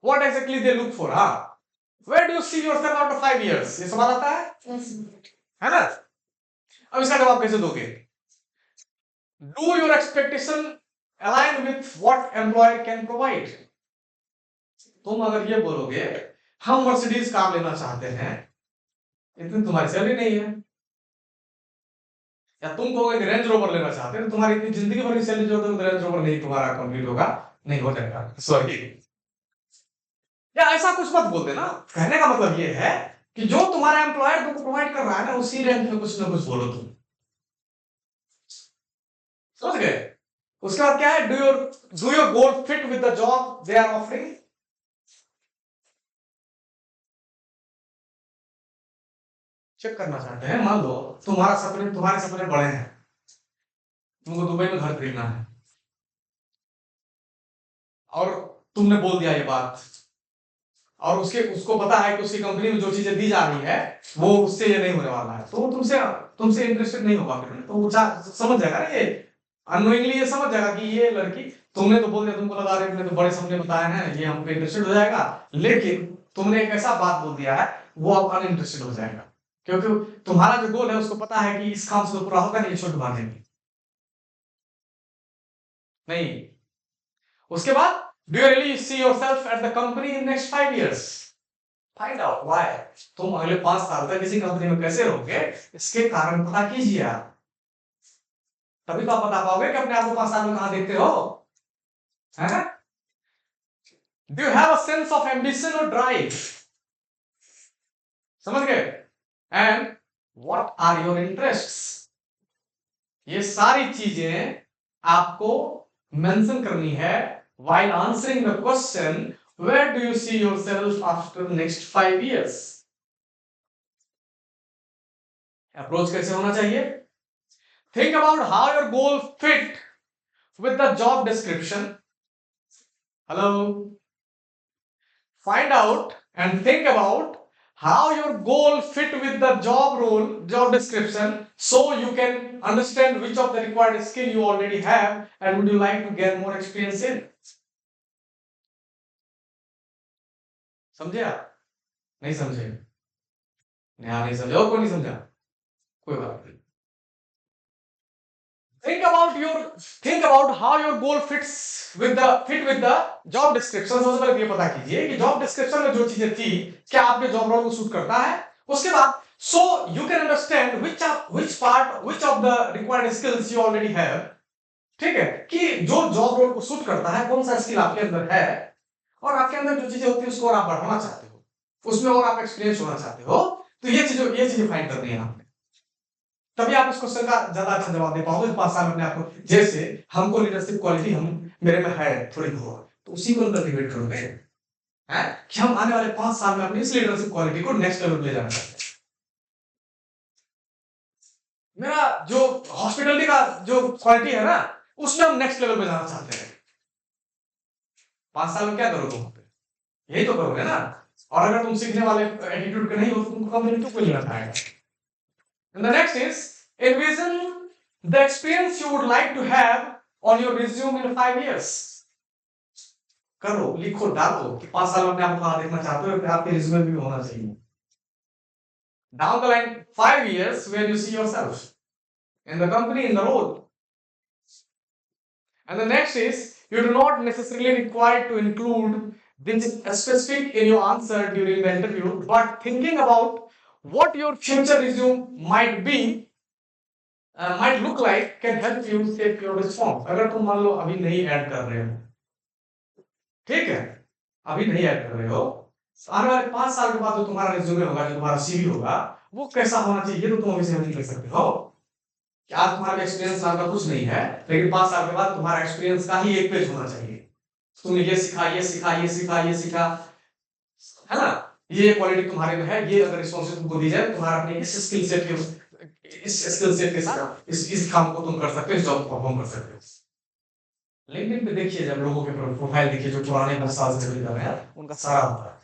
what exactly they look for, हाँ, where do you see yourself after 5 years, ये सवाल आता है ना? अब इसका जवाब कैसे दोगे? Do your expectation align with what employer can provide? तुम अगर ये बोलोगे हम मर्सिडीज कार लेना चाहते हैं, इतनी तुम्हारी सैलरी नहीं है, या तुम कहोगे रेंज रोवर लेना चाहते हैं, तो तुम्हारी इतनी जिंदगी भर की सैलरी जो होगी रेंज रोवर नहीं तुम्हारा कंप्लीट होगा, नहीं हो जाएगा, सॉरी। या ऐसा कुछ मत बोल देना। कहने का मतलब ये है कि जो तुम्हारा एम्प्लॉयर तुमको प्रोवाइड कर रहा है ना, उसी रेंज में कुछ ना कुछ बोलो तुम, समझ गए? उसके बाद क्या है? Do your goal fit with the job they are offering? Check करना चाहते हैं, मान लो तुम्हारे सपने बड़े हैं, तुमको दुबई में घर खरीदना है, और तुमने बोल दिया ये बात, और उसको पता है कि उसकी कंपनी में जो चीजें दी जा रही है वो उससे ये नहीं होने वाला है, तो वो तुमसे इंटरेस्टेड नहीं होगा फिर, तो वो समझ जाएगा ना, ये अननोइंगली ये समझ जाएगा कि ये लड़की, तुमने तो बोल दिया, तुमको लगा रहे तो बड़े सपने बताए हैं, ये हम पे इंटरेस्टेड हो जाएगा, लेकिन तुमने एक ऐसा बात बोल दिया है वो अब अनइंटरेस्टेड हो जाएगा, क्योंकि तुम्हारा जो गोल है उसको पता है कि इस काम से तो पूरा होगा नहीं, छोड़ भागेंगे नहीं। उसके बाद do you really see yourself at the company in next 5 years? Find out why. तुम अगले 5 साल तक किसी कंपनी में कैसे रहोगे, इसके कारण पता कीजिए आप, तभी तो आप बता पाओगे कि अपने आप को 5 साल में कहां देखते हो, है? Do you have a sense of ambition or drive? समझ गए? And what are your interests? ये सारी चीजें आपको मेंशन करनी है while answering the question, where do you see yourself after next 5 years? Approach कैसे होना चाहिए? Think about how your goal fit with the job description. Hello? Find out and think about how your goal fit with the job description, so you can understand which of the required skill you already have and would you like to gain more experience in. समझे आप? नहीं समझे? नहीं समझे, और कोई नहीं समझा? कोई बात नहीं। Think about how your goal fit with the job description। सबसे पहले ये पता कीजिए कि जॉब डिस्क्रिप्शन में जो चीजें थी क्या आपके जॉब रोल को सूट करता है। उसके बाद so you can understand which of the required skills you already have, ठीक है, कि जो जॉब रोल को सूट करता है, कौन सा स्किल आपके अंदर है, और आपके अंदर जो चीजें होती है उसको और आप बढ़ाना चाहते हो, उसमें और आप एक्सपीरियंस होना चाहते हो, तो ये चीजें फाइंड करनी है आपने, तभी आप इस क्वेश्चन का ज्यादा अच्छा जवाब दे पाओगे 5 साल में अपने आप को। जैसे हमको लीडरशिप क्वालिटी मेरे में है थोड़ी बहुत, तो उसी को कल्टीवेट करोगे, हैं, कि हम आने वाले 5 साल में अपनी इस लीडरशिप क्वालिटी को नेक्स्ट लेवल पे ले जाना चाहते हैं। मेरा जो हॉस्पिटलिटी का जो क्वालिटी है ना, उसमें हम नेक्स्ट लेवल पे जाना चाहते हैं। 5 साल में क्या करोगे वहां पे? यही तो करोगे ना। और अगर तुम सीखने वाले एटीट्यूड के नहीं हो तो तुमको कंपनी क्यों लेना चाहेगा? And the next is envision the experience you would like to have on your resume in 5 years. करो, लिखो, डालो कि 5 साल में आप कहां देखना चाहते हो, आपके रिज्यूमे में भी होना चाहिए। Down the line 5 years where you see yourself in the company, in the role. And the next is you do not necessarily require to include this specific in your answer during the interview, but thinking about what your future resume might look like can help you shape your response. अगर तुम मान लो अभी नहीं add कर रहे हो, ठीक है, अभी नहीं ऐड कर रहे हो, आने वाले 5 साल के बाद जो तुम्हारा रिज्यूमे होगा, जो तुम्हारा सीवी होगा, वो कैसा होना चाहिए, तो तुम अभी से नहीं कर सकते हो कि आज तुम्हारा एक्सपीरियंस नाम का कुछ नहीं है, लेकिन 5 साल के बाद तुम्हारा एक्सपीरियंस का ही एक पेज होना चाहिए। तुमने ये सीखा, ये सीखा, ये सीखा, ये सीखा, है ना, ये क्वालिटी तुम्हारे में है, ये अगर रिस्पॉन्सिबिलिटी तुमको दी जाए, तुम्हारा अपने इस स्किल सेट के साथ इस काम को तुम कर सकते हो, इस जॉब को परफॉर्म कर सकते हो। लिंक्डइन पे देखिए, जब लोगों के प्रोफाइल देखिए जो पुराने 10 साल से कर रहे हैं, उनका सारा होता है।